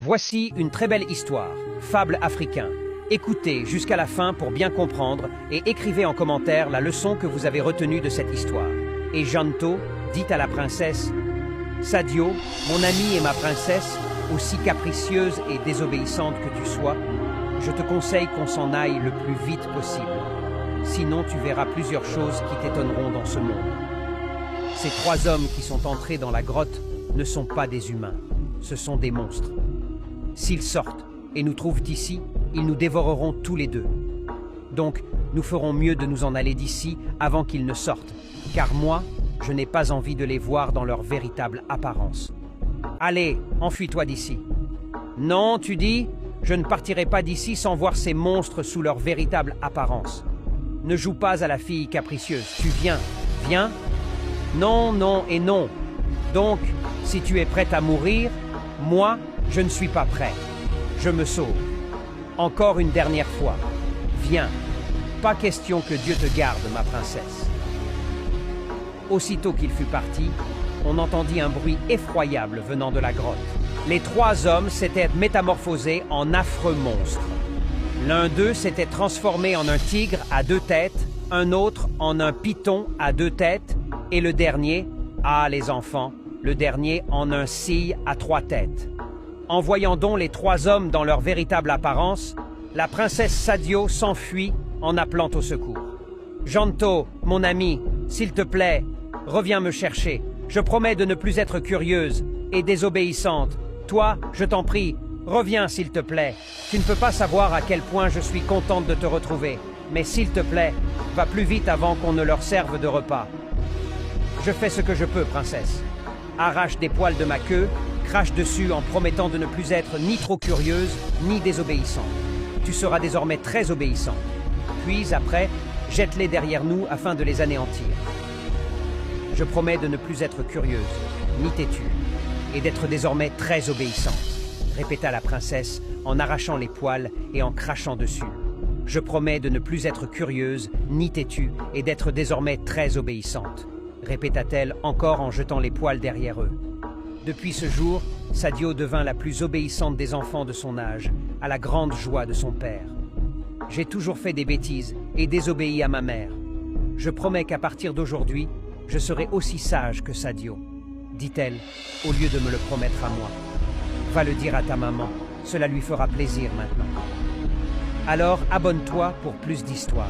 Voici une très belle histoire, fable africain. Écoutez jusqu'à la fin pour bien comprendre et écrivez en commentaire la leçon que vous avez retenue de cette histoire. Et Janto dit à la princesse, « Sadio, mon amie et ma princesse, aussi capricieuse et désobéissante que tu sois, je te conseille qu'on s'en aille le plus vite possible. Sinon tu verras plusieurs choses qui t'étonneront dans ce monde. Ces trois hommes qui sont entrés dans la grotte ne sont pas des humains, ce sont des monstres. S'ils sortent et nous trouvent ici, ils nous dévoreront tous les deux. Donc, nous ferons mieux de nous en aller d'ici avant qu'ils ne sortent, car moi, je n'ai pas envie de les voir dans leur véritable apparence. Allez, enfuis-toi d'ici. Non, tu dis, je ne partirai pas d'ici sans voir ces monstres sous leur véritable apparence. Ne joue pas à la fille capricieuse, tu viens, viens. Non, non et non. Donc, si tu es prête à mourir, moi, je ne suis pas prêt. Je me sauve. Encore une dernière fois. Viens. Pas question que Dieu te garde, ma princesse. Aussitôt qu'il fut parti, on entendit un bruit effroyable venant de la grotte. Les trois hommes s'étaient métamorphosés en affreux monstres. L'un d'eux s'était transformé en un tigre à deux têtes, un autre en un python à deux têtes, et le dernier, les enfants, le dernier en un scie à trois têtes. En voyant donc les trois hommes dans leur véritable apparence, la princesse Sadio s'enfuit en appelant au secours. « Janto, mon ami, s'il te plaît, reviens me chercher. Je promets de ne plus être curieuse et désobéissante. Toi, je t'en prie, reviens s'il te plaît. Tu ne peux pas savoir à quel point je suis contente de te retrouver. Mais s'il te plaît, va plus vite avant qu'on ne leur serve de repas. Je fais ce que je peux, princesse. Arrache des poils de ma queue, crache dessus en promettant de ne plus être ni trop curieuse, ni désobéissante. Tu seras désormais très obéissante. Puis, après, jette-les derrière nous afin de les anéantir. Je promets de ne plus être curieuse, ni têtue, et d'être désormais très obéissante, répéta la princesse en arrachant les poils et en crachant dessus. Je promets de ne plus être curieuse, ni têtue, et d'être désormais très obéissante, répéta-t-elle encore en jetant les poils derrière eux. Depuis ce jour, Sadio devint la plus obéissante des enfants de son âge, à la grande joie de son père. J'ai toujours fait des bêtises et désobéi à ma mère. Je promets qu'à partir d'aujourd'hui, je serai aussi sage que Sadio, dit-elle, au lieu de me le promettre à moi. Va le dire à ta maman, cela lui fera plaisir maintenant. Alors abonne-toi pour plus d'histoires.